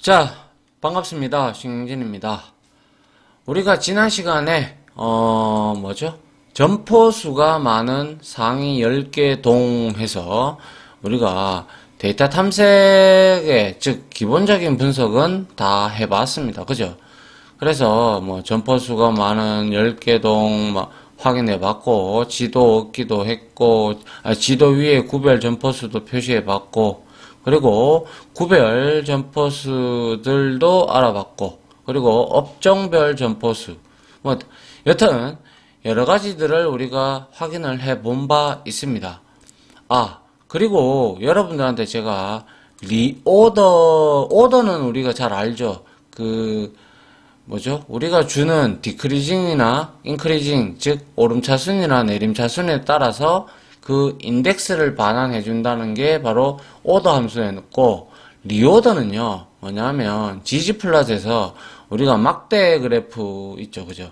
자, 반갑습니다. 신경진입니다. 우리가 지난 시간에 점포수가 많은 상위 10개 동해서 우리가 데이터 탐색의 즉 기본적인 분석은 다 해봤습니다. 그죠? 그래서 점포수가 많은 10개 동 확인해봤고, 지도 얻기도 했고, 지도 위에 구별 점포수도 표시해봤고, 그리고 구별 점포수들도 알아봤고, 그리고 업종별 점포수, 여튼 여러 가지들을 우리가 확인을 해본 바 있습니다. 그리고 여러분들한테 제가 오더는 우리가 잘 알죠. 우리가 주는 디크리징이나 인크리징, 즉 오름차순이나 내림차순에 따라서 그 인덱스를 반환해 준다는 게 바로 오더 함수였고, 리오더는요 뭐냐면 gg플롯에서 우리가 막대 그래프 있죠, 그죠?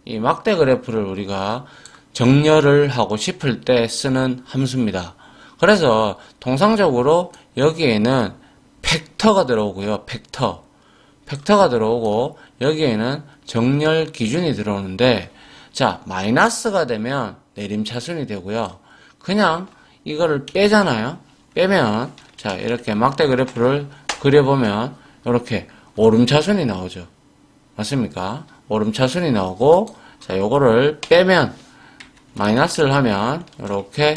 이 막대 그래프를 우리가 정렬을 하고 싶을 때 쓰는 함수입니다. 그래서 통상적으로 여기에는 팩터가 들어오고요, 팩터가 들어오고, 여기에는 정렬 기준이 들어오는데, 자, 마이너스가 되면 내림차순이 되고요. 그냥 이거를 빼잖아요. 빼면, 자, 이렇게 막대 그래프를 그려보면, 이렇게 오름차순이 나오죠. 맞습니까? 오름차순이 나오고, 자, 요거를 빼면, 마이너스를 하면, 이렇게,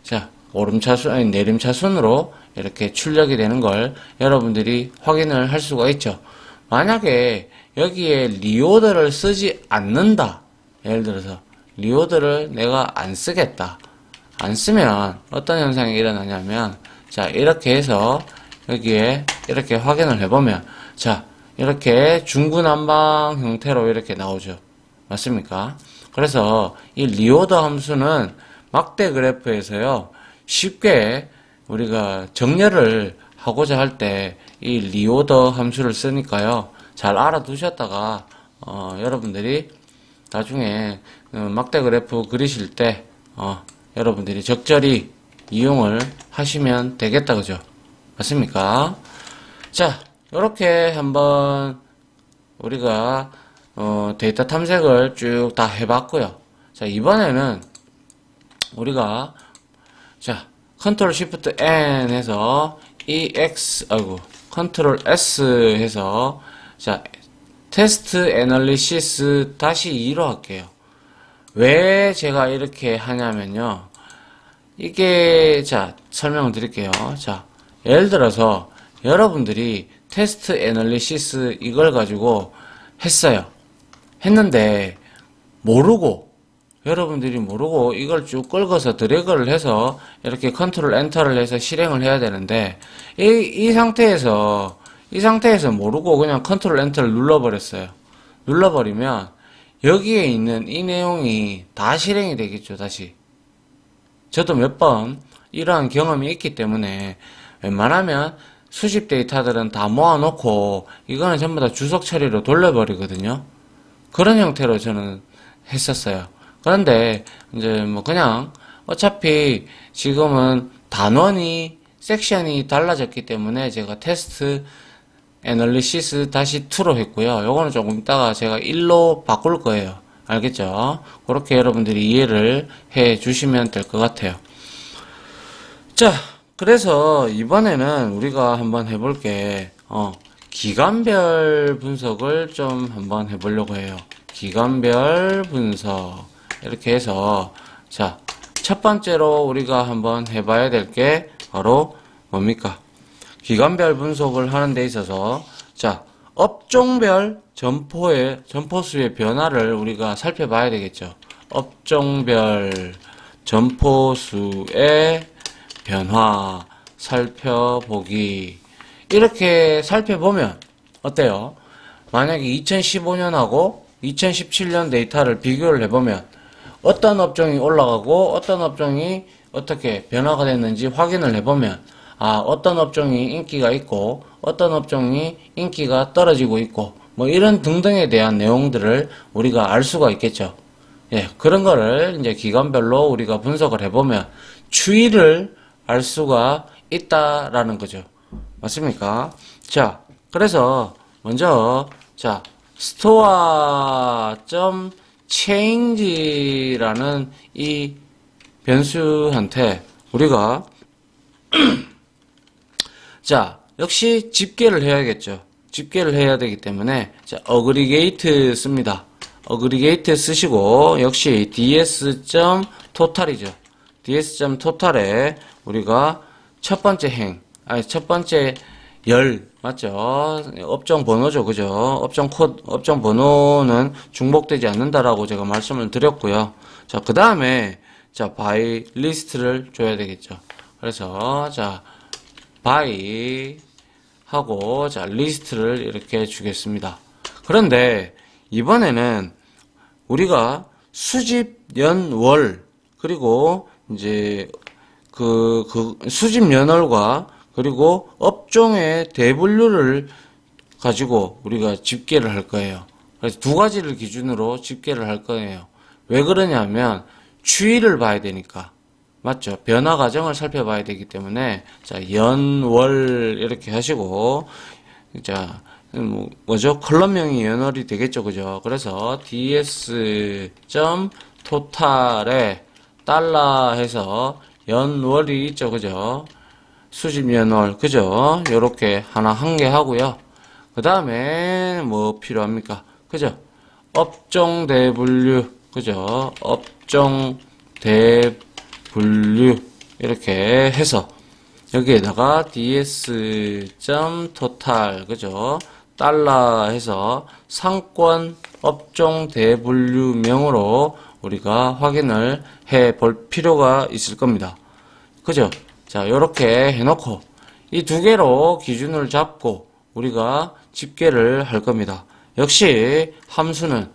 자, 내림차순으로 이렇게 출력이 되는 걸 여러분들이 확인을 할 수가 있죠. 만약에 여기에 리오더를 쓰지 않는다. 예를 들어서 리오더를 내가 안 쓰겠다. 안 쓰면 어떤 현상이 일어나냐면, 자, 이렇게 해서 여기에 이렇게 확인을 해보면, 자, 이렇게 중구난방 형태로 이렇게 나오죠. 맞습니까? 그래서 이 리오더 함수는 막대 그래프에서요, 쉽게 우리가 정렬을 하고자 할 때 이 리오더 함수를 쓰니까요, 잘 알아두셨다가 여러분들이 나중에 막대 그래프 그리실 때 여러분들이 적절히 이용을 하시면 되겠다, 그죠? 맞습니까? 자, 이렇게 한번 우리가 데이터 탐색을 쭉 다 해봤고요. 자, 이번에는 우리가 컨트롤 시프트 N 해서 컨트롤 S 해서, 자, 테스트 애널리시스 다시 2로 할게요. 왜 제가 이렇게 하냐면요, 이게, 자, 설명을 드릴게요. 자, 예를 들어서 여러분들이 테스트 애널리시스 이걸 가지고 했는데 여러분들이 모르고 이걸 쭉 긁어서 드래그를 해서 이렇게 컨트롤 엔터를 해서 실행을 해야 되는데, 이 상태에서 모르고 그냥 컨트롤 엔터를 눌러버렸어요. 눌러버리면 여기에 있는 이 내용이 다 실행이 되겠죠, 다시. 저도 몇 번 이러한 경험이 있기 때문에 웬만하면 수집 데이터들은 다 모아놓고 이거는 전부 다 주석 처리로 돌려버리거든요. 그런 형태로 저는 했었어요. 그런데 이제 그냥 어차피 지금은 단원이 섹션이 달라졌기 때문에 제가 테스트 애널리시스 다시 2로 했고요. 요거는 조금 이따가 제가 1로 바꿀 거예요. 알겠죠? 그렇게 여러분들이 이해를 해 주시면 될 것 같아요. 자, 그래서 이번에는 우리가 한번 해볼 게 기간별 분석을 좀 한번 해보려고 해요. 기간별 분석 이렇게 해서, 자, 첫 번째로 우리가 한번 해봐야 될 게 바로 뭡니까? 기간별 분석을 하는 데 있어서, 자, 업종별 점포수의 변화를 우리가 살펴봐야 되겠죠. 업종별 점포수의 변화 살펴보기. 이렇게 살펴보면 어때요? 만약에 2015년하고 2017년 데이터를 비교를 해보면 어떤 업종이 올라가고 어떤 업종이 어떻게 변화가 됐는지 확인을 해보면, 어떤 업종이 인기가 있고 어떤 업종이 인기가 떨어지고 있고 이런 등등에 대한 내용들을 우리가 알 수가 있겠죠. 예, 그런 거를 이제 기간별로 우리가 분석을 해보면 추이를 알 수가 있다라는 거죠. 맞습니까? 자, 그래서 먼저 자 store.change라는 이 변수한테 우리가 자 역시 집계를 해야겠죠. 집계를 해야 되기 때문에 자 aggregate 씁니다. aggregate 쓰시고 역시 ds.total이죠. ds.total에 우리가 첫 번째 첫 번째 열 맞죠? 업종 번호죠, 그죠? 업종 번호는 중복되지 않는다라고 제가 말씀을 드렸고요. 자, 그 다음에 자 by list를 줘야 되겠죠. 그래서 자 by 하고 자 리스트를 이렇게 주겠습니다. 그런데 이번에는 우리가 수집 연월 그리고 이제 수집 연월과 그리고 업종의 대분류를 가지고 우리가 집계를 할 거예요. 그래서 두 가지를 기준으로 집계를 할 거예요. 왜 그러냐면 추이를 봐야 되니까. 맞죠? 변화 과정을 살펴봐야 되기 때문에 자 연월 이렇게 하시고 자 뭐죠? 컬럼명이 연월이 되겠죠, 그죠? 그래서 ds.total에 달러 해서 연월이 있죠, 그죠? 수집 연월, 그죠? 요렇게 하나 한 개 하고요. 그 다음에 뭐 필요합니까? 그죠? 업종 대분류, 그죠? 업종 대분류 이렇게 해서 여기에다가 ds.total, 그죠? 달러 해서 상권 업종 대분류명으로 우리가 확인을 해 볼 필요가 있을 겁니다. 그죠? 자, 요렇게 해놓고 이 두 개로 기준을 잡고 우리가 집계를 할 겁니다. 역시 함수는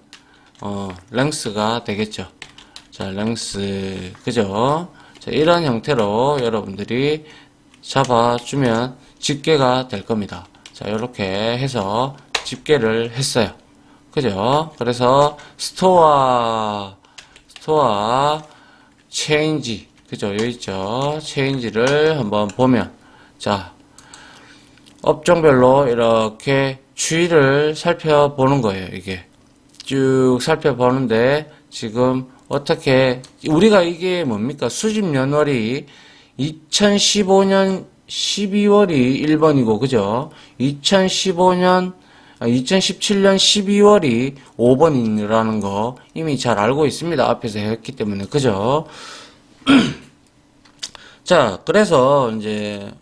length가 되겠죠. 자, length, 그죠? 자, 이런 형태로 여러분들이 잡아주면 집계가 될 겁니다. 자, 요렇게 해서 집계를 했어요. 그죠? 그래서 store change, 그죠? 여기 있죠? change를 한번 보면, 자, 업종별로 이렇게 추이를 살펴보는 거예요, 이게. 쭉 살펴보는데, 지금 어떻게, 우리가 이게 뭡니까? 수집 연월이 2015년 12월이 1번이고, 그죠? 2017년 12월이 5번이라는 거 이미 잘 알고 있습니다. 앞에서 했기 때문에. 그죠? 자, 그래서 이제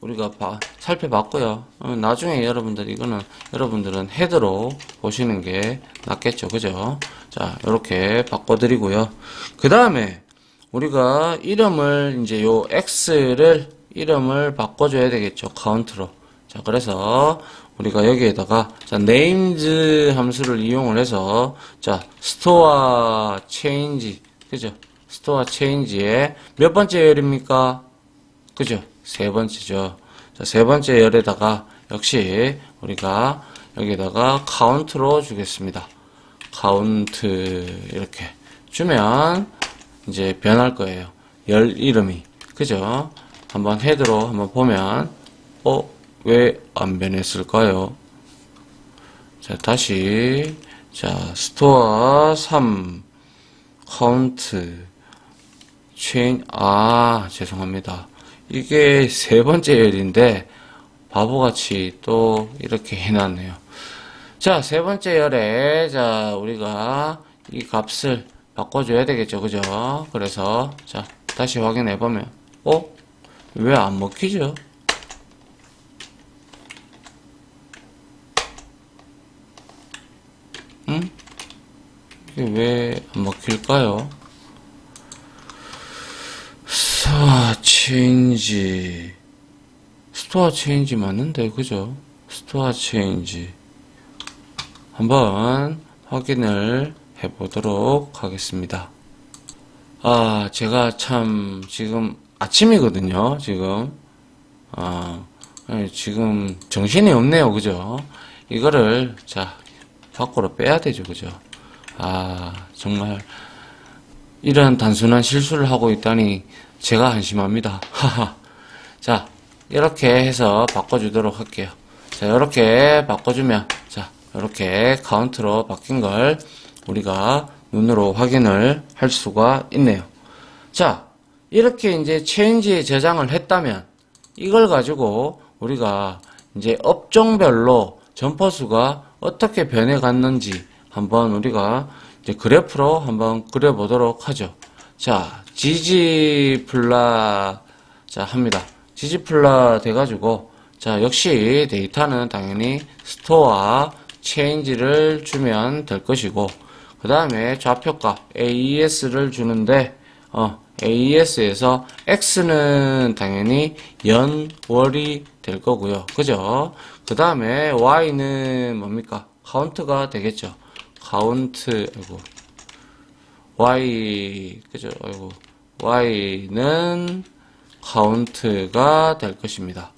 우리가 살펴봤고요. 나중에 여러분들은 헤드로 보시는 게 낫겠죠. 그죠? 자, 이렇게 바꿔드리고요. 그 다음에 우리가 이름을 이제 요 X를 이름을 바꿔줘야 되겠죠. 카운트로. 자, 그래서 우리가 여기에다가 자, names 함수를 이용을 해서 자, store change, 그죠? store change의 몇 번째 열입니까? 그죠? 세 번째죠. 자, 세 번째 열에다가 역시 우리가 여기에다가 count로 주겠습니다. count 이렇게 주면 이제 변할 거예요. 열 이름이. 그죠? 한번 헤드로 한번 보면 왜 안 변했을까요? 자, 다시 자, store 3 count change 죄송합니다. 이게 세 번째 열인데 바보같이 또 이렇게 해놨네요. 자, 세 번째 열에 자, 우리가 이 값을 바꿔줘야 되겠죠, 그죠? 그래서 자, 다시 확인해 보면 왜 안 먹히죠? 이게 왜 안 먹힐까요? 스토어 체인지 맞는데, 그죠? 스토어 체인지 한번 확인을 해보도록 하겠습니다. 제가 참 지금 아침이거든요. 지금 지금 정신이 없네요. 그죠? 이거를 자 밖으로 빼야 되죠. 그죠? 정말 이런 단순한 실수를 하고 있다니 제가 한심합니다. 자, 이렇게 해서 바꿔주도록 할게요. 자, 이렇게 바꿔주면, 자, 이렇게 카운트로 바뀐 걸 우리가 눈으로 확인을 할 수가 있네요. 자, 이렇게 이제 체인지에 저장을 했다면, 이걸 가지고 우리가 이제 업종별로 점포수가 어떻게 변해갔는지 한번 우리가 이제 그래프로 한번 그려보도록 하죠. 자, 지지플라, 자, 합니다. 지지플라 돼가지고, 자, 역시 데이터는 당연히 스토어 체인지를 주면 될 것이고, 그 다음에 좌표값 AES를 주는데, AES에서 X는 당연히 연, 월이 될 거고요. 그죠? 그 다음에 Y는 뭡니까? 카운트가 되겠죠. 카운트, 아이고. Y, 그죠? 아이고. Y는 카운트가 될 것입니다.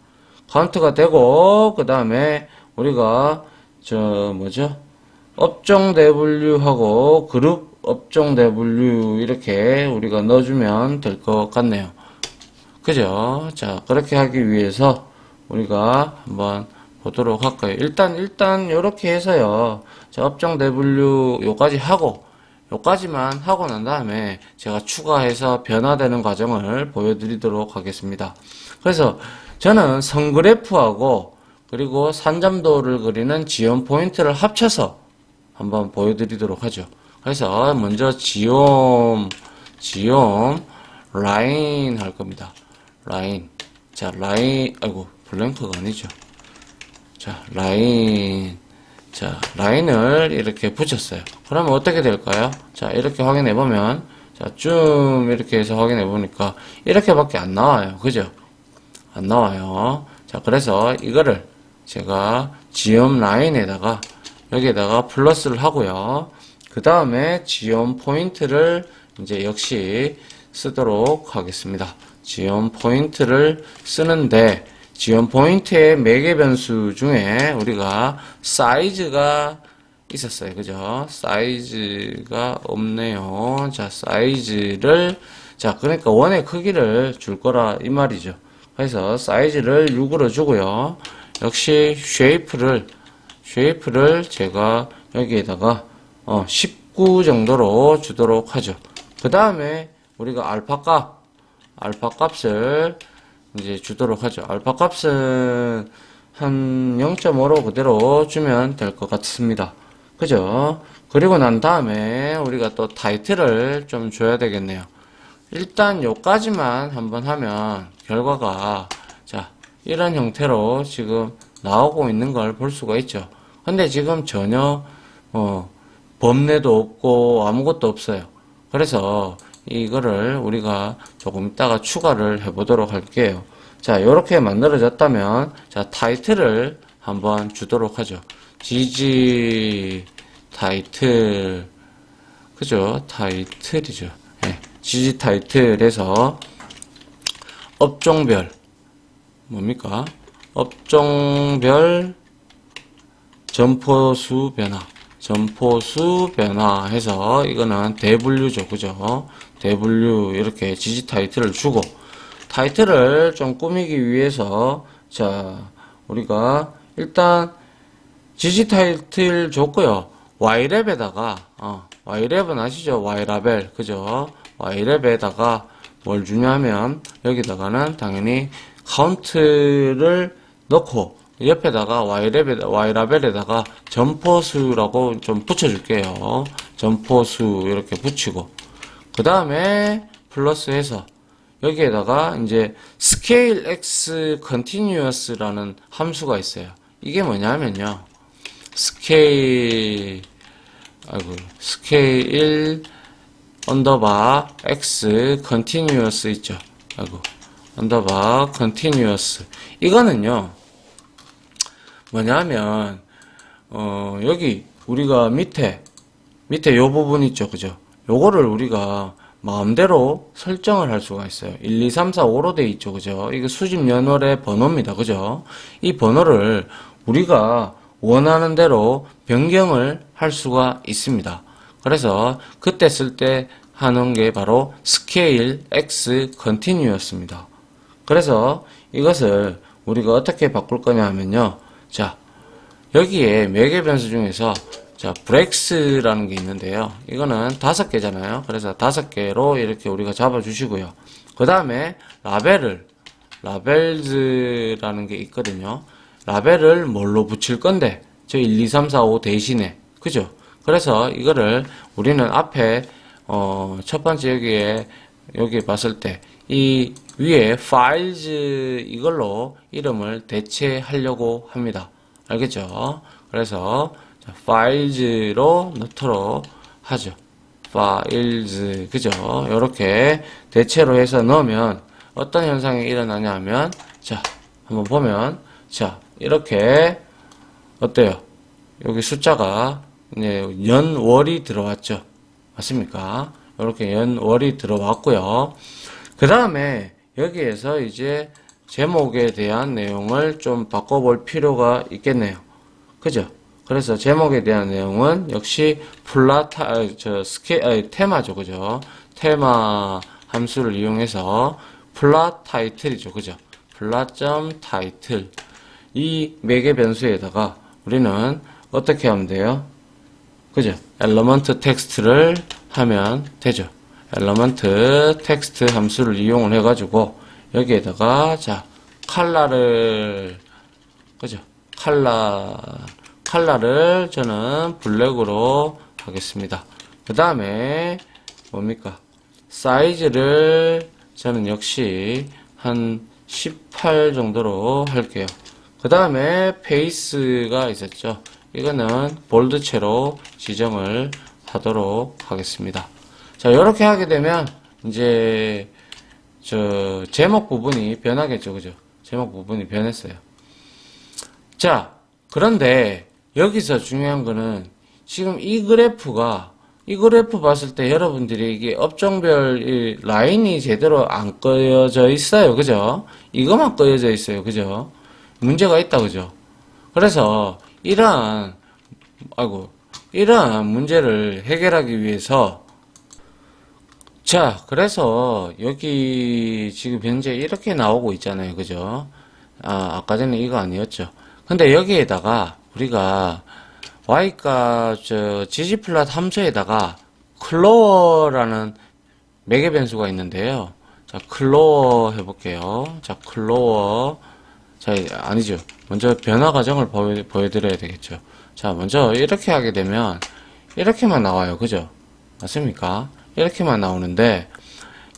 카운트가 되고, 그 다음에 우리가, 업종 W하고 그룹 업종 W 이렇게 우리가 넣어주면 될 것 같네요. 그죠? 자, 그렇게 하기 위해서 우리가 한번 보도록 할까요? 일단, 요렇게 해서요. 자, 업종 W 요까지 하고, 요까지만 하고 난 다음에 제가 추가해서 변화되는 과정을 보여드리도록 하겠습니다. 그래서 저는 선그래프하고 그리고 산점도를 그리는 지연 포인트를 합쳐서 한번 보여드리도록 하죠. 그래서 먼저 지옴 라인 할 겁니다. 라인. 자, 라인, 아이고, 블랭크가 아니죠. 자, 라인. 자, 라인을 이렇게 붙였어요. 그러면 어떻게 될까요? 자, 이렇게 확인해 보면, 자, 좀 이렇게 해서 확인해 보니까 이렇게밖에 안 나와요. 그죠? 안 나와요. 자, 그래서 이거를 제가 지연 라인에다가 여기에다가 플러스를 하고요. 그 다음에 지연 포인트를 이제 역시 쓰도록 하겠습니다. 지연 포인트를 쓰는데 지연 포인트의 매개 변수 중에 우리가 사이즈가 있었어요. 그죠? 사이즈가 없네요. 자, 사이즈를 자, 그러니까 원의 크기를 줄 거라 이 말이죠. 그래서 사이즈를 6으로 주고요. 역시 쉐이프를 제가 여기에다가 19 정도로 주도록 하죠. 그 다음에 우리가 알파 값을 이제 주도록 하죠. 알파 값은 한 0.5로 그대로 주면 될 것 같습니다. 그죠? 그리고 난 다음에 우리가 또 타이틀을 좀 줘야 되겠네요. 일단 요까지만 한번 하면 결과가 자, 이런 형태로 지금 나오고 있는 걸 볼 수가 있죠. 근데 지금 전혀 범례도 없고 아무것도 없어요. 그래서 이거를 우리가 조금 이따가 추가를 해 보도록 할게요. 자, 요렇게 만들어졌다면 자, 타이틀을 한번 주도록 하죠. GG 타이틀, 그죠? 타이틀이죠. 네. GG 타이틀에서 업종별 뭡니까? 업종별 점포수 변화 해서 이거는 대분류죠. 그죠? 대분류 이렇게 지지 타이틀을 주고 타이틀을 좀 꾸미기 위해서 자, 우리가 일단 지지 타이틀 줬고요. Y랩에다가 Y랩은 아시죠? Y라벨. 그죠? Y랩에다가 뭘 주냐면 여기다가는 당연히 카운트를 넣고 옆에다가 Y라벨에다가 점포수라고 좀 붙여줄게요. 점포수 이렇게 붙이고 그 다음에 플러스해서 여기에다가 이제 scale x continuous라는 함수가 있어요. 이게 뭐냐면요. scale 언더바 x continuous 있죠. 언더바 continuous. 이거는요. 뭐냐면 여기 우리가 밑에 요 부분 있죠. 그죠? 요거를 우리가 마음대로 설정을 할 수가 있어요. 1, 2, 3, 4, 5로 돼 있죠. 그죠? 이거 수집 연월의 번호입니다. 그죠? 이 번호를 우리가 원하는 대로 변경을 할 수가 있습니다. 그래서 그때 쓸 때 하는 게 바로 scale x continuous입니다. 그래서 이것을 우리가 어떻게 바꿀 거냐 하면요. 자, 여기에 매개 변수 중에서 자, 브렉스라는 게 있는데요. 이거는 5개잖아요. 그래서 5개로 이렇게 우리가 잡아주시고요. 그 다음에 라벨즈라는 게 있거든요. 라벨을 뭘로 붙일 건데, 저 1, 2, 3, 4, 5 대신에. 그죠? 그래서 이거를 우리는 앞에, 첫 번째 여기에 봤을 때, 이 위에 files 이걸로 이름을 대체하려고 합니다. 알겠죠? 그래서, files로 넣도록 하죠. files, 그죠? 요렇게 대체로 해서 넣으면 어떤 현상이 일어나냐 하면, 자, 한번 보면, 자, 이렇게, 어때요? 여기 숫자가, 이제, 연월이 들어왔죠. 맞습니까? 이렇게 연월이 들어왔고요. 그 다음에, 여기에서 이제, 제목에 대한 내용을 좀 바꿔볼 필요가 있겠네요. 그죠? 그래서 제목에 대한 내용은 역시 테마죠. 그죠? 테마 함수를 이용해서 플랫 타이틀이죠. 그죠? 플랫.타이틀. 이 매개 변수에다가 우리는 어떻게 하면 돼요? 그죠? 엘리먼트 텍스트를 하면 되죠. 엘리먼트 텍스트 함수를 이용을 해가지고 여기에다가 자, 컬러를 그죠? 컬러를 저는 블랙으로 하겠습니다. 그 다음에 뭡니까? 사이즈를 저는 역시 한 18 정도로 할게요. 그 다음에 페이스가 있었죠. 이거는 볼드체로 지정을 하도록 하겠습니다. 자, 이렇게 하게 되면 이제 저 제목 부분이 변하겠죠. 그죠? 제목 부분이 변했어요. 자, 그런데 여기서 중요한 거는 지금 이 그래프 봤을 때 여러분들이 이게 업종별 이 라인이 제대로 안 꺼여져 있어요. 그죠? 이것만 꺼여져 있어요. 그죠? 문제가 있다. 그죠? 그래서 이러한 문제를 해결하기 위해서 자, 그래서 여기 지금 현재 이렇게 나오고 있잖아요. 그죠? 아까 전에 이거 아니었죠. 근데 여기에다가 우리가 y가 ggplot 함수에다가 클로어라는 매개 변수가 있는데요. 자, 클로어 해볼게요. 자, 클로어. 자, 아니죠. 먼저 변화 과정을 보여드려야 되겠죠. 자, 먼저 이렇게 하게 되면 이렇게만 나와요. 그죠? 맞습니까? 이렇게만 나오는데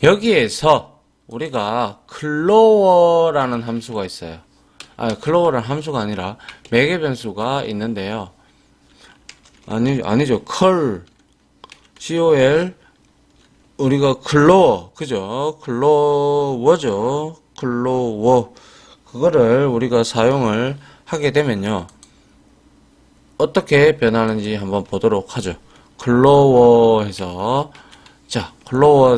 여기에서 우리가 클로어라는 함수가 있어요. 클로어라는 함수가 아니라 매개 변수가 있는데요. 아니죠. COL 우리가 클로어 그죠? 클로어죠. 클로어 그거를 우리가 사용을 하게 되면요. 어떻게 변하는지 한번 보도록 하죠. 클로어 해서 자, 클로어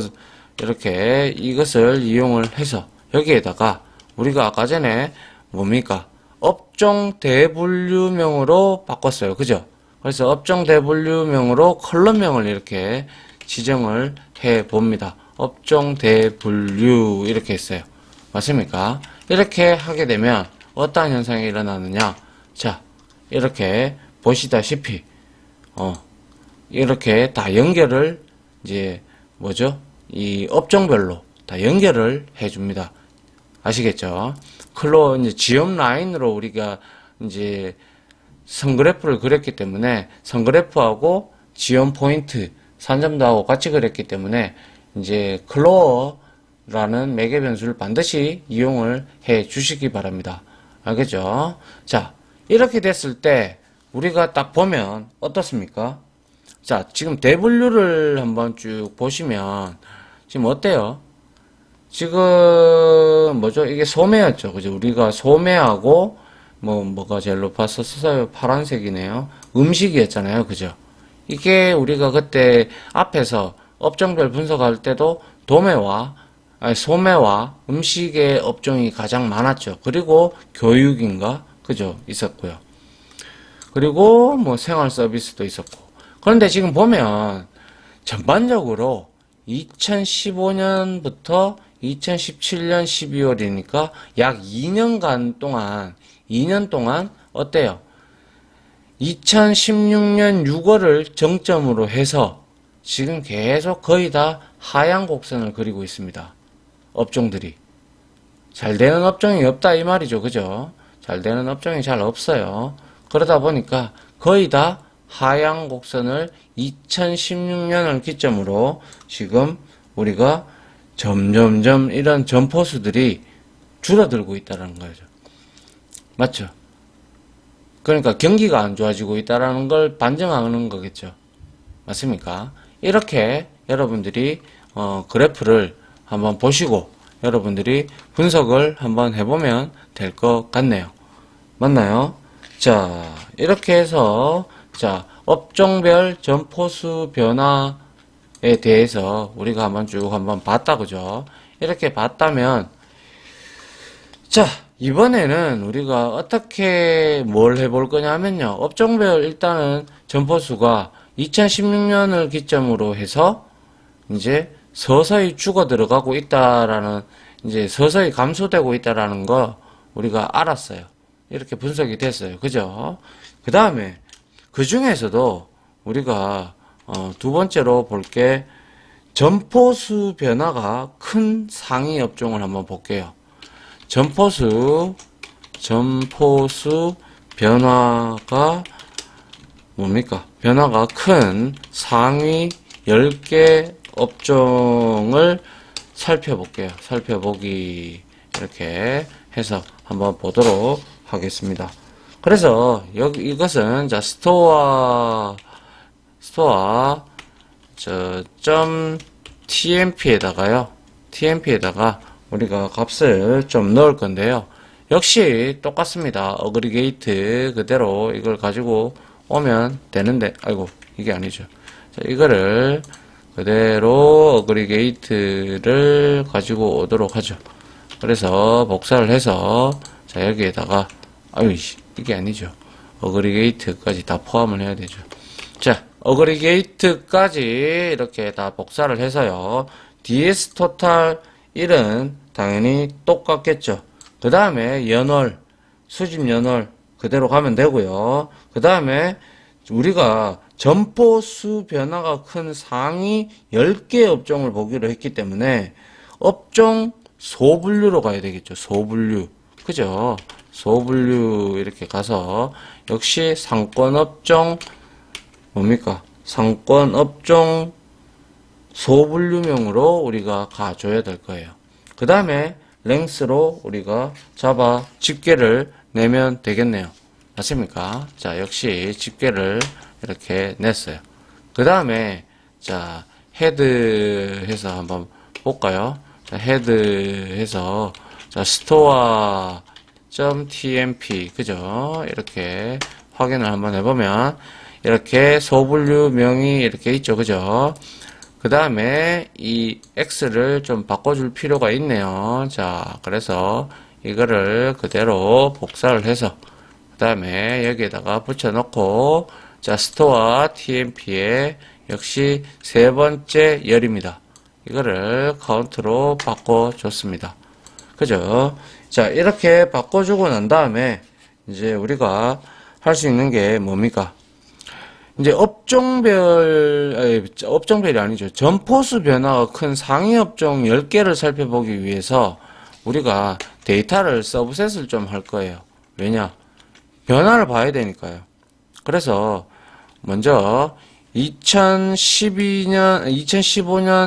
이렇게 이것을 이용을 해서 여기에다가 우리가 아까 전에 뭡니까? 업종 대분류명으로 바꿨어요. 그죠? 그래서 업종 대분류명으로 컬럼명을 이렇게 지정을 해 봅니다. 업종 대분류 이렇게 했어요. 맞습니까? 이렇게 하게 되면 어떠한 현상이 일어나느냐? 자, 이렇게 보시다시피 이렇게 다 연결을 이제 뭐죠? 이 업종별로 다 연결을 해 줍니다. 아시겠죠? 이제 지점 라인으로 우리가 이제 선그래프를 그렸기 때문에 선그래프하고 지점 포인트 산점도 하고 같이 그렸기 때문에 이제 클로어라는 매개 변수를 반드시 이용을 해 주시기 바랍니다. 알겠죠? 자, 이렇게 됐을 때 우리가 딱 보면 어떻습니까? 자, 지금 대분류를 한번 쭉 보시면 지금 어때요? 지금 뭐죠? 이게 소매였죠. 그죠? 우리가 소매하고 뭐가 제일 높았었어요? 파란색이네요. 음식이었잖아요. 그죠? 이게 우리가 그때 앞에서 업종별 분석할 때도 소매와 음식의 업종이 가장 많았죠. 그리고 교육인가? 그죠? 있었고요. 그리고 뭐 생활 서비스도 있었고. 그런데 지금 보면 전반적으로 2015년부터 2017년 12월이니까 약 2년 동안 어때요? 2016년 6월을 정점으로 해서 지금 계속 거의 다 하향 곡선을 그리고 있습니다. 업종들이. 잘 되는 업종이 없다 이 말이죠. 그죠? 잘 되는 업종이 잘 없어요. 그러다 보니까 거의 다 하향 곡선을 2016년을 기점으로 지금 우리가 점점점 이런 점포수들이 줄어들고 있다는 거죠. 맞죠? 그러니까 경기가 안 좋아지고 있다는 걸 반증하는 거겠죠. 맞습니까? 이렇게 여러분들이 그래프를 한번 보시고 여러분들이 분석을 한번 해보면 될 것 같네요. 맞나요? 자, 이렇게 해서 자, 업종별 점포수 변화에 대해서 우리가 한번 쭉 한번 봤다 그죠? 이렇게 봤다면 자, 이번에는 우리가 어떻게 뭘 해볼 거냐면요. 업종별 일단은 점포수가 2016년을 기점으로 해서 이제 서서히 죽어 들어가고 있다라는, 이제 서서히 감소되고 있다라는 거 우리가 알았어요. 이렇게 분석이 됐어요. 그죠? 그 다음에 그 중에서도 우리가 두 번째로 볼 게 점포수 변화가 큰 상위 업종을 한번 볼게요. 점포수 변화가 뭡니까? 변화가 큰 상위 10개 업종을 살펴볼게요. 살펴보기 이렇게 해서 한번 보도록 하겠습니다. 그래서 이것은 자 스토어 점 tmp에다가요. tmp에다가 우리가 값을 좀 넣을 건데요. 역시 똑같습니다. 어그리게이트 그대로 이걸 가지고 오면 되는데, 아이고, 이게 아니죠. 자, 이거를 그대로 어그리게이트를 가지고 오도록 하죠. 그래서 복사를 해서, 자, 여기에다가, 아유, 이게 아니죠. 어그리게이트까지 다 포함을 해야 되죠. 자, 어그리게이트까지 이렇게 다 복사를 해서요. ds 토탈 1은 당연히 똑같겠죠. 그 다음에 연월, 수집 연월 그대로 가면 되고요. 그 다음에 우리가 점포수 변화가 큰 상위 10개 업종을 보기로 했기 때문에 업종 소분류로 가야 되겠죠. 소분류. 그죠? 소분류 이렇게 가서 역시 상권업종 뭡니까? 상권업종 소분류명으로 우리가 가줘야 될 거예요. 그 다음에 랭스로 우리가 잡아 집계를 내면 되겠네요. 맞습니까? 자, 역시 집계를 이렇게 냈어요. 그 다음에 자, 헤드 해서 한번 볼까요? 자, 헤드 해서 자, store.tmp 그죠? 이렇게 확인을 한번 해보면 이렇게 소분류명이 이렇게 있죠. 그죠? 그 다음에 이 X를 좀 바꿔줄 필요가 있네요. 자, 그래서 이거를 그대로 복사를 해서 그 다음에 여기에다가 붙여놓고 자, 스토어 tmp에 역시 세 번째 열입니다. 이거를 카운트로 바꿔줬습니다. 그죠? 자, 이렇게 바꿔주고 난 다음에 이제 우리가 할 수 있는 게 뭡니까? 이제 업종별이 아니죠. 점포수 변화가 큰 상위 업종 10개를 살펴보기 위해서 우리가 데이터를 서브셋을 좀 할 거예요. 왜냐? 변화를 봐야 되니까요. 그래서 먼저 2015년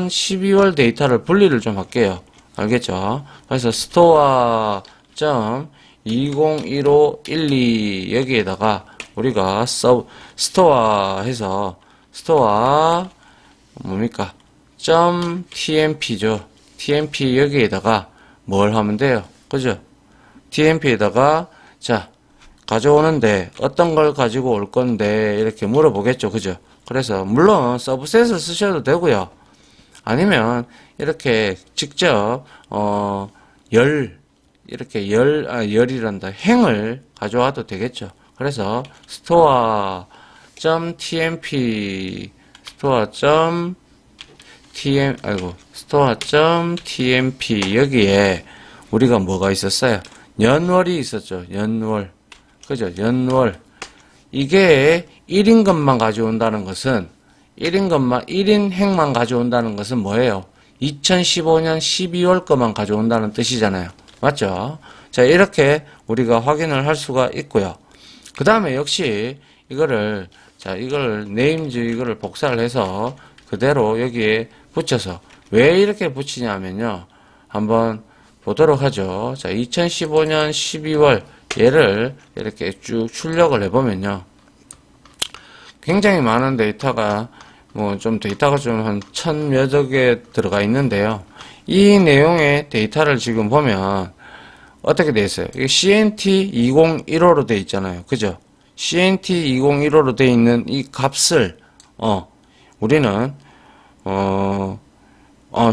12월 데이터를 분리를 좀 할게요. 알겠죠? 그래서 store.201512 여기에다가 우리가 스토어 해서 스토어 뭡니까? .tmp죠. tmp 여기에다가 뭘 하면 돼요? 그죠? tmp에다가 자 가져오는데 어떤 걸 가지고 올 건데 이렇게 물어보겠죠. 그죠? 그래서 물론 서브셋을 쓰셔도 되고요. 아니면 이렇게 직접 열이란다 행을 가져와도 되겠죠. 그래서 store.tmp store.tmp 여기에 우리가 뭐가 있었어요? 연월이 있었죠. 연월. 그죠? 연월. 이게 1인 것만 가져온다는 것은, 1인 행만 가져온다는 것은 뭐예요? 2015년 12월 것만 가져온다는 뜻이잖아요. 맞죠? 자, 이렇게 우리가 확인을 할 수가 있고요. 그 다음에 역시 이거를, 자, 이걸 네임즈 이거를 복사를 해서 그대로 여기에 붙여서 왜 이렇게 붙이냐면요. 한번 보도록 하죠. 자, 2015년 12월 얘를 이렇게 쭉 출력을 해보면요. 굉장히 많은 데이터가 데이터가 좀 한 1000여 개 들어가 있는데요. 이 내용의 데이터를 지금 보면 어떻게 돼 있어요? 이게 CNT 2015로 돼 있잖아요. 그죠? CNT 2015로 돼 있는 이 값을 우리는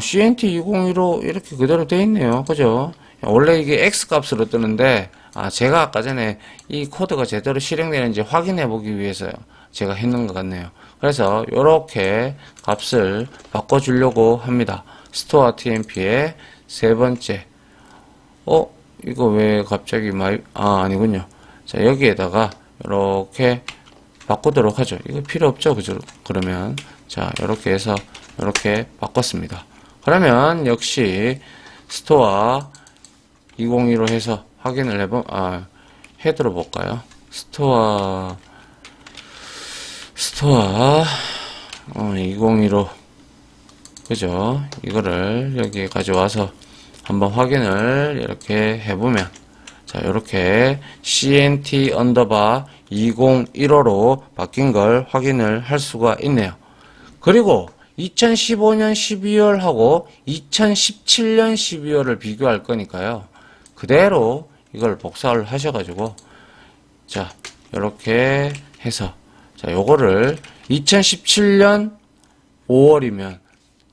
CNT 2015 이렇게 그대로 돼 있네요. 그죠? 원래 이게 X 값으로 뜨는데 제가 아까 전에 이 코드가 제대로 실행되는지 확인해 보기 위해서 제가 했는 것 같네요. 그래서 이렇게 값을 바꿔주려고 합니다. 스토어 tmp의 세 번째. 이거 왜 갑자기 아니군요. 자, 여기에다가 이렇게 바꾸도록 하죠. 이거 필요 없죠. 그죠? 그러면 자, 이렇게 해서 이렇게 바꿨습니다. 그러면 역시 스토어 2015 해서 확인을 헤드로 볼까요? 스토어 2015 그죠? 이거를 여기에 가져와서 한번 확인을 이렇게 해보면 자, 이렇게 CNT 언더바 2015로 바뀐 걸 확인을 할 수가 있네요. 그리고 2015년 12월하고 2017년 12월을 비교할 거니까요. 그대로 이걸 복사를 하셔가지고 자, 이렇게 해서 자, 요거를 2017년 5월이면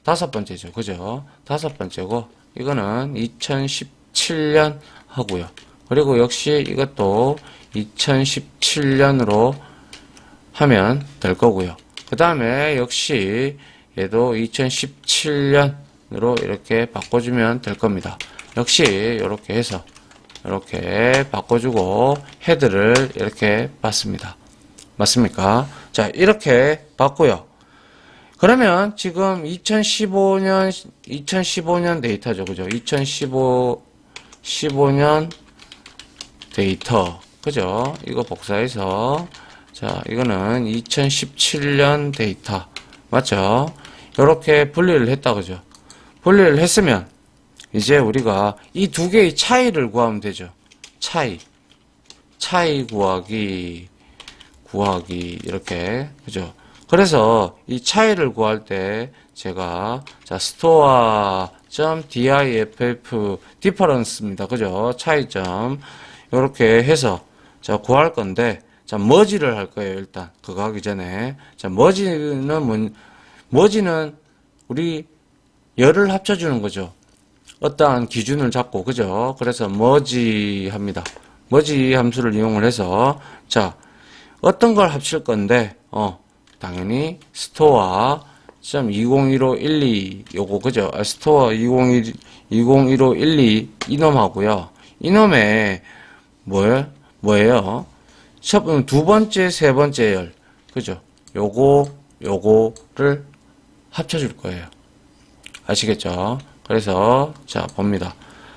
다섯 번째죠. 그죠? 다섯 번째고 이거는 2017년 하고요. 그리고 역시 이것도 2017년으로 하면 될 거고요. 그 다음에 역시 얘도 2017년으로 이렇게 바꿔주면 될 겁니다. 역시 이렇게 해서 이렇게 바꿔주고 헤드를 이렇게 받습니다. 맞습니까? 자, 이렇게 받고요. 그러면 지금 2015년 데이터죠. 그죠? 15년 데이터. 그죠? 이거 복사해서 자, 이거는 2017년 데이터. 맞죠? 이렇게 분리를 했다. 그죠? 분리를 했으면 이제 우리가 이 두 개의 차이를 구하면 되죠. 차이 구하기 이렇게. 그죠? 그래서 이 차이를 구할 때 제가 자, store.diff difference입니다. 그죠? 차이점 이렇게 해서 자, 구할 건데 자, 머지를 할 거예요. 일단 그거 하기 전에 자, 머지는 우리 열을 합쳐주는 거죠. 어떠한 기준을 잡고 그죠? 그래서 머지 합니다. 머지 함수를 이용을 해서 자, 어떤 걸 합칠 건데 당연히 store.201512 요거 그죠? store 201512 이놈하고요. 이놈의 뭐예요? 두 번째, 세 번째 열 그죠? 요거를 합쳐줄 거예요. 아시겠죠? 그래서 자 봅니다.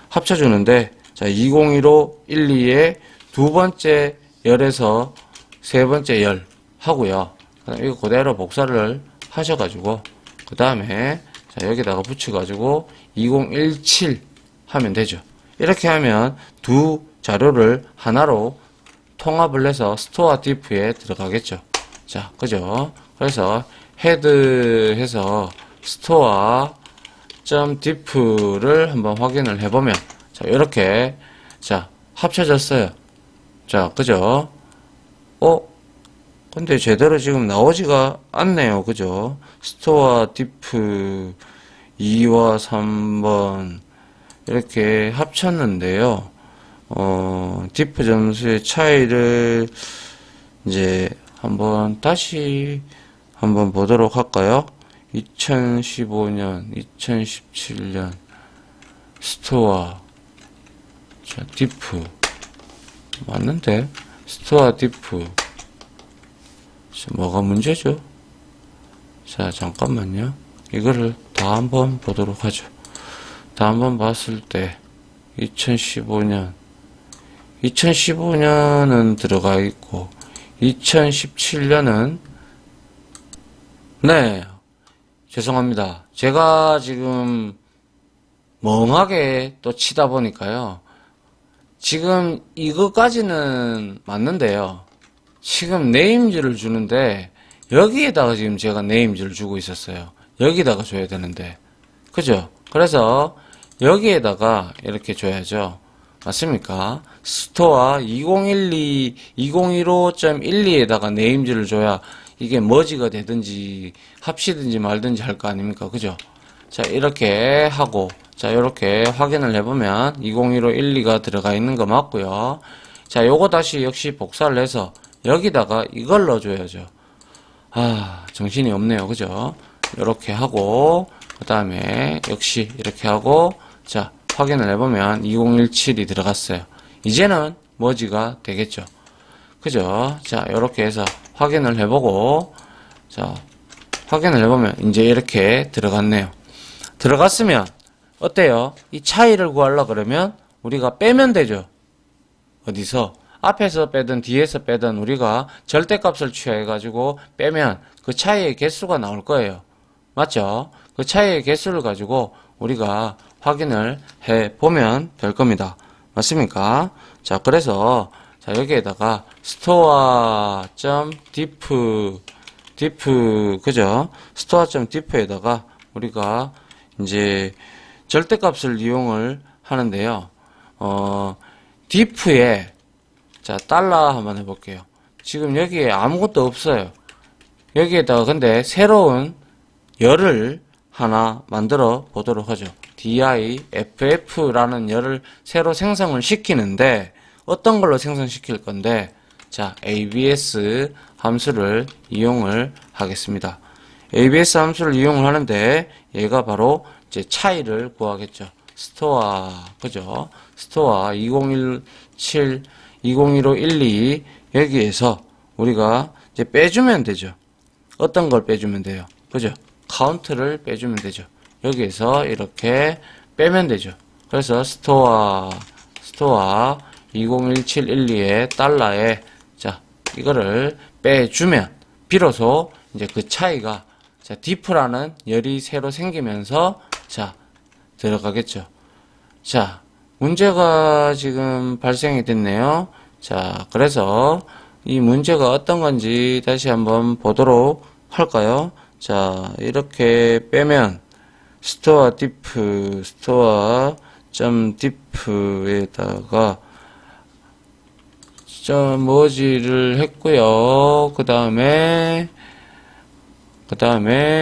합쳐주는데 자 201512의 두 번째 열에서 세 번째 열 하고요. 이거 그대로 복사를 하셔가지고 그 다음에 자 여기다가 붙여가지고 2017 하면 되죠. 이렇게 하면 두 자료를 하나로 통합을 해서 스토어 diff에 들어가겠죠. 자, 그죠? 그래서 헤드 해서 store.diff를 한번 확인을 해보면 자, 이렇게 자, 합쳐졌어요. 자, 그죠? 근데 제대로 지금 나오지가 않네요. 그죠? store diff 2와 3번 이렇게 합쳤는데요. diff 점수의 차이를 이제 다시 한번 보도록 할까요? 2015년, 2017년 스토어 자, diff 맞는데? 스토어 디프. 뭐가 문제죠? 자, 잠깐만요. 이거를 다 한번 보도록 하죠. 다 한번 봤을 때 2015년은 들어가 있고 2017년은 네, 죄송합니다. 제가 지금 멍하게 또 치다 보니까요. 지금 이거까지는 맞는데요. 지금 네임즈를 주는데 여기에다가 지금 제가 네임즈를 주고 있었어요. 여기다가 줘야 되는데. 그죠? 그래서 여기에다가 이렇게 줘야죠. 맞습니까? 스토어 2012, 2015.12에다가 네임즈를 줘야 이게 머지가 되든지 합치든지 말든지 할 거 아닙니까? 그죠? 자, 이렇게 하고, 자, 이렇게 확인을 해보면 2015, 12가 들어가 있는 거 맞고요. 자, 요거 다시 역시 복사를 해서 여기다가 이걸 넣어줘야죠. 아, 정신이 없네요. 그죠? 이렇게 하고, 그 다음에 역시 이렇게 하고, 자, 확인을 해보면 2017이 들어갔어요. 이제는 머지가 되겠죠. 그죠? 자, 이렇게 해서 확인을 해보고, 자, 확인을 해보면 이제 이렇게 들어갔네요. 들어갔으면 어때요? 이 차이를 구하려고 그러면 우리가 빼면 되죠. 어디서? 앞에서 빼든 뒤에서 빼든 우리가 절대값을 취해가지고 빼면 그 차이의 개수가 나올 거예요. 맞죠? 그 차이의 개수를 가지고 우리가 확인을 해 보면 될 겁니다. 맞습니까? 자, 그래서 자, 여기에다가 store.diff 그죠? store.diff에다가 우리가 이제 절대값을 이용을 하는데요. diff에 자, 달러 한번 해볼게요. 지금 여기에 아무것도 없어요. 여기에다가 근데 새로운 열을 하나 만들어 보도록 하죠. diff라는 열을 새로 생성을 시키는데 어떤 걸로 생성시킬 건데 자, abs 함수를 이용을 하겠습니다. abs 함수를 이용을 하는데 얘가 바로 이제 차이를 구하겠죠. 스토어 그죠? 스토어 2017 2015 12 여기에서 우리가 이제 빼주면 되죠. 어떤 걸 빼주면 돼요? 그죠? 카운트를 빼주면 되죠. 여기에서 이렇게 빼면 되죠. 그래서 스토어 2017 12의 달러에 자, 이거를 빼주면 비로소 이제 그 차이가 자, diff라는 열이 새로 생기면서 자, 들어가겠죠. 자, 문제가 지금 발생이 됐네요. 자, 그래서 이 문제가 어떤 건지 다시 한번 보도록 할까요? 자, 이렇게 빼면 store.diff에다가 머지를 했고요. 그 다음에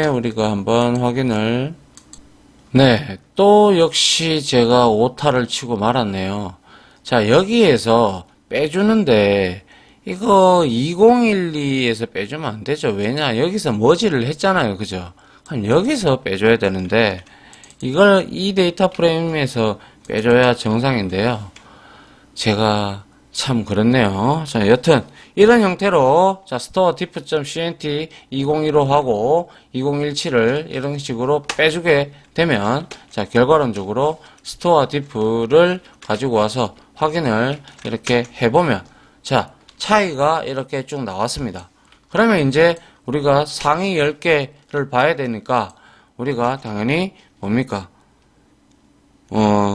우리가 한번 확인을 네, 또 역시 제가 오타를 치고 말았네요. 자, 여기에서 빼주는데 이거 2012에서 빼주면 안 되죠. 왜냐? 여기서 머지를 했잖아요. 그죠? 그럼 여기서 빼줘야 되는데 이걸 이 데이터 프레임에서 빼줘야 정상인데요. 제가 참 그렇네요. 자, 여튼 이런 형태로 자, store diff.cnt 2015하고 2017을 이런 식으로 빼주게 되면 자, 결과론적으로 store diff를 가지고 와서 확인을 이렇게 해보면 자, 차이가 이렇게 쭉 나왔습니다. 그러면 이제 우리가 상위 10개를 봐야 되니까 우리가 당연히 뭡니까?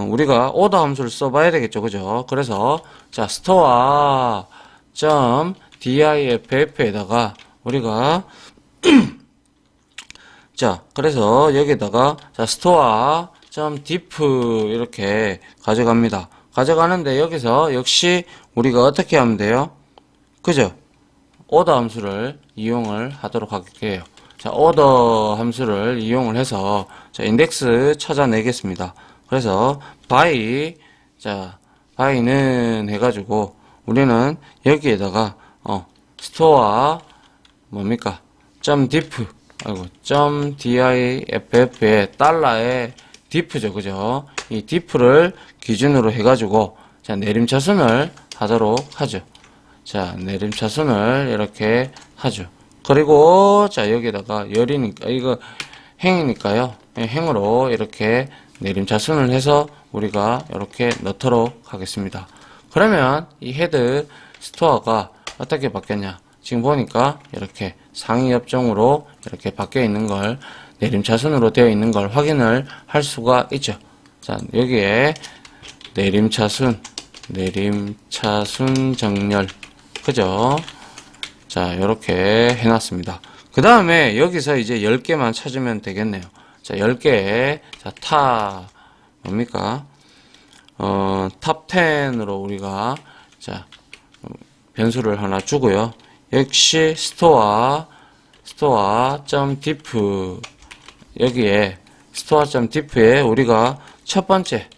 우리가 오더 함수를 써봐야 되겠죠. 그죠? 그래서 자, store.diff에다가 우리가 자, 그래서 여기다가 자, store.diff 이렇게 가져갑니다. 가져가는데 여기서 역시 우리가 어떻게 하면 돼요? 그죠? 오더 함수를 이용을 하도록 할게요. 자, 오더 함수를 이용을 해서 자, 인덱스 찾아내겠습니다. 그래서 by 자, by는 해가지고 우리는 여기에다가 store 뭡니까? .diff .diff에 달러의 diff죠. 그죠? 이 diff를 기준으로 해가지고 자, 내림차순을 하도록 하죠. 자, 내림차순을 이렇게 하죠. 그리고 자, 여기다가 열이니까 이거 행이니까요. 행으로 이렇게 내림차순을 해서 우리가 이렇게 넣도록 하겠습니다. 그러면 이 헤드 스토어가 어떻게 바뀌었냐? 지금 보니까 이렇게 상위 업종으로 이렇게 바뀌어 있는 걸, 내림차순으로 되어 있는 걸 확인을 할 수가 있죠. 자, 여기에 내림차순 정렬, 그죠? 자, 이렇게 해놨습니다. 그 다음에 여기서 이제 10개만 찾으면 되겠네요. 자, 10개. 자, 뭡니까? 탑 10으로 우리가, 자, 변수를 하나 주고요. 역시 store.diff, 여기에 store.diff에 우리가 첫 번째,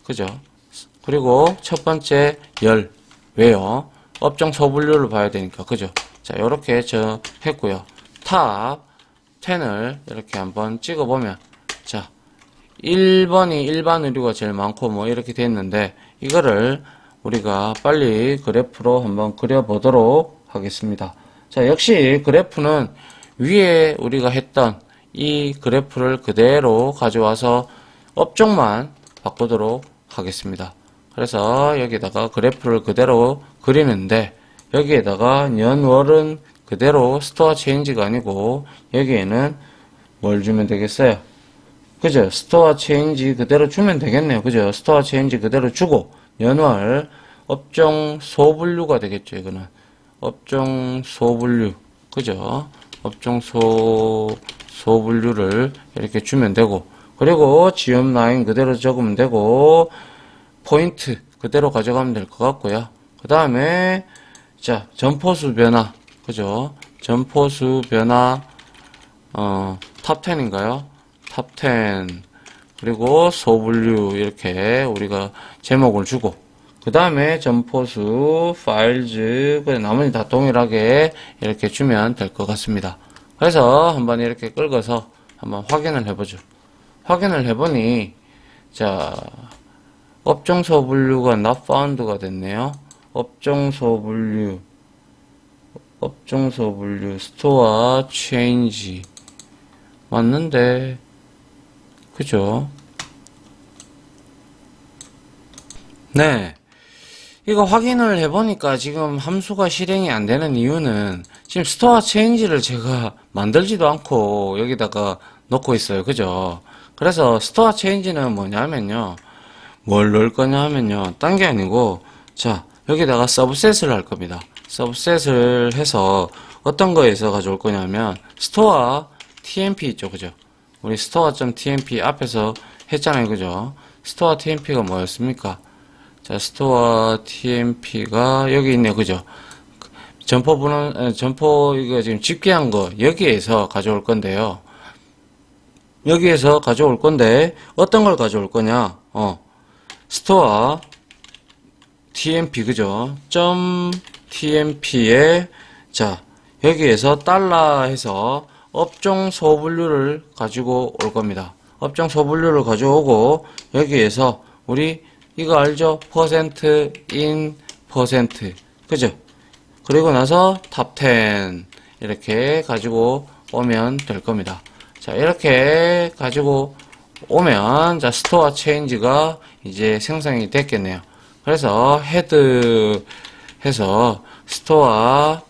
그죠? 그리고 첫 번째 왜요? 업종 소분류를 봐야 되니까, 그죠? 자, 요렇게 저 했고요. 탑 10을 이렇게 한번 찍어보면, 자, 1번이 일반 의류가 제일 많고 뭐 이렇게 됐는데, 이거를 우리가 빨리 그래프로 한번 그려보도록 하겠습니다. 자, 역시 그래프는 위에 우리가 했던 이 그래프를 그대로 가져와서 업종만 바꾸도록 하겠습니다. 그래서 여기다가 그래프를 그대로 그리는데, 여기에다가 년월은 그대로 스토어 체인지가 아니고 여기에는 뭘 주면 되겠어요? 그죠? 스토어 체인지 그대로 주면 되겠네요. 그죠? 스토어 체인지 그대로 주고 연월 업종 소분류가 되겠죠. 이거는 업종 소분류, 그죠? 업종 소분류를 이렇게 주면 되고, 그리고 지음 라인 그대로 적으면 되고, 포인트 그대로 가져가면 될 것 같고요. 그 다음에 자, 점포수 변화, 그죠? 점포수 변화, 탑 10인가요? 탑 10. 그리고 소분류, 이렇게 우리가 제목을 주고, 그 다음에 점포수, 파일즈, 나머지 다 동일하게 이렇게 주면 될 것 같습니다. 그래서 한번 이렇게 끌어서 한번 확인을 해보죠. 확인을 해보니, 자, 업종 소분류가 not found가 됐네요. 업종 소분류, 스토어 체인지 맞는데, 그죠? 네. 이거 확인을 해보니까 지금 함수가 실행이 안 되는 이유는 지금 스토어 체인지를 제가 만들지도 않고 여기다가 넣고 있어요. 그죠? 그래서 스토어 체인지는 뭐냐면요. 뭘 넣을 거냐 하면요. 딴 게 아니고, 자, 여기다가 서브셋을 할 겁니다. 서브셋을 해서 어떤 거에서 가져올 거냐면, 스토어 tmp 있죠. 그죠? 우리 store.tmp 앞에서 했잖아요. 그죠? 스토어 tmp가 뭐였습니까? 자, 스토어 tmp가 여기 있네요. 그죠? 점포, 이거 지금 집계한 거, 여기에서 가져올 건데요. 여기에서 가져올 건데, 어떤 걸 가져올 거냐? 스토어 tmp, 그죠? .tmp에, 자, 여기에서 달러 해서 업종 소분류를 가지고 올 겁니다. 업종 소분류를 가져오고, 여기에서 우리 이거 알죠? 퍼센트 인 퍼센트, 그죠? 그리고 나서 탑 10 이렇게 가지고 오면 될 겁니다. 자, 이렇게 가지고 오면, 자, 스토어 체인지가 이제 생성이 됐겠네요. 그래서 헤드 해서 스토어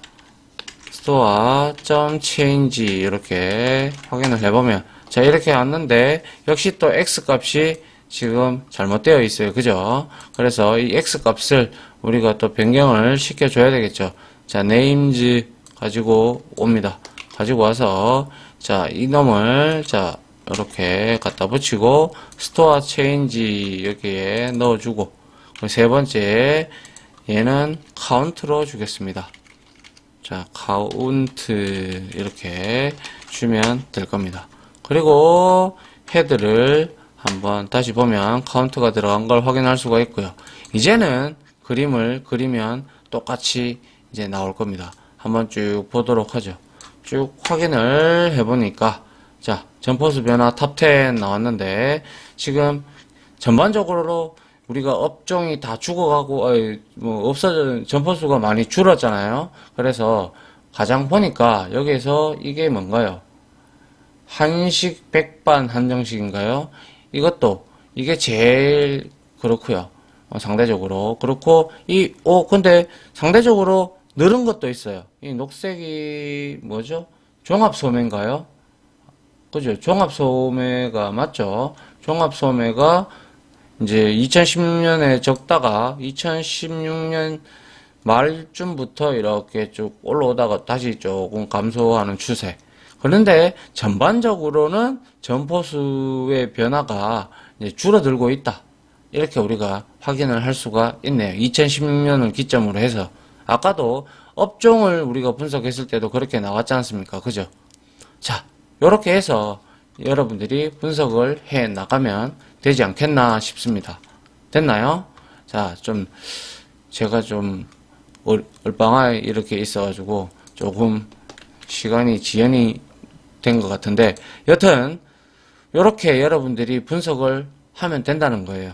change 이렇게 확인을 해보면, 자, 이렇게 왔는데 역시 또 x 값이 지금 잘못되어 있어요. 그죠? 그래서 이 x 값을 우리가 또 변경을 시켜줘야 되겠죠. 자, names 가지고 옵니다. 가지고 와서, 자, 이놈을, 자, 이렇게 갖다 붙이고, store change 여기에 넣어주고, 세 번째, 얘는 count로 주겠습니다. 자, count 이렇게 주면 될 겁니다. 그리고 헤드를 한번 다시 보면 카운트가 들어간 걸 확인할 수가 있고요. 이제는 그림을 그리면 똑같이 이제 나올 겁니다. 한번 쭉 보도록 하죠. 쭉 확인을 해보니까, 자, 점포수 변화 탑 10 나왔는데, 지금 전반적으로 우리가 업종이 다 죽어가고, 뭐, 없어져, 점포수가 많이 줄었잖아요. 그래서 가장 보니까 여기에서 이게 뭔가요? 한식 백반 한정식인가요? 이것도, 이게 제일 그렇고요. 상대적으로. 그렇고, 근데 상대적으로 늘은 것도 있어요. 이 녹색이 뭐죠? 종합소매인가요? 그죠? 종합소매가 맞죠? 종합소매가 이제 2016년에 적다가 2016년 말쯤부터 이렇게 쭉 올라오다가 다시 조금 감소하는 추세. 그런데 전반적으로는 점포수의 변화가 이제 줄어들고 있다. 이렇게 우리가 확인을 할 수가 있네요. 2016년을 기점으로 해서. 아까도 업종을 우리가 분석했을 때도 그렇게 나왔지 않습니까? 그죠? 자, 이렇게 해서 여러분들이 분석을 해 나가면 되지 않겠나 싶습니다. 됐나요? 자, 제가 얼빵하게 이렇게 있어가지고 조금 시간이 지연이 된 것 같은데, 여튼, 이렇게 여러분들이 분석을 하면 된다는 거예요.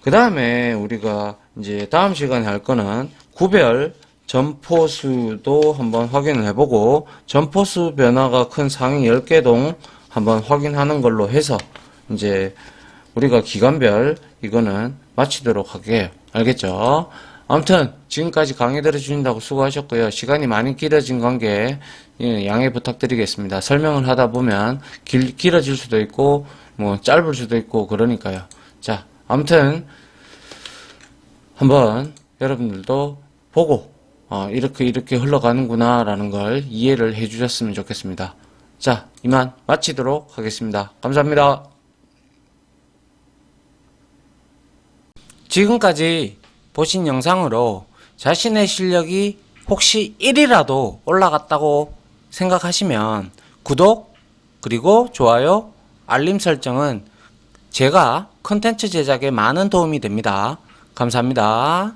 그 다음에 우리가 이제 다음 시간에 할 거는 구별 점포수도 한번 확인을 해보고, 점포수 변화가 큰 상위 10개 동 한번 확인하는 걸로 해서 이제 우리가 기간별 이거는 마치도록 할게요. 알겠죠? 아무튼 지금까지 강의 들어주신다고 수고하셨고요. 시간이 많이 길어진 관계 양해 부탁드리겠습니다. 설명을 하다 보면 길어질 수도 있고 뭐 짧을 수도 있고 그러니까요. 자, 아무튼 한번 여러분들도 보고 이렇게 흘러가는구나 라는 걸 이해를 해 주셨으면 좋겠습니다. 자, 이만 마치도록 하겠습니다. 감사합니다. 지금까지 보신 영상으로 자신의 실력이 혹시 1이라도 올라갔다고 생각하시면 구독, 그리고 좋아요, 알림 설정은 제가 컨텐츠 제작에 많은 도움이 됩니다. 감사합니다.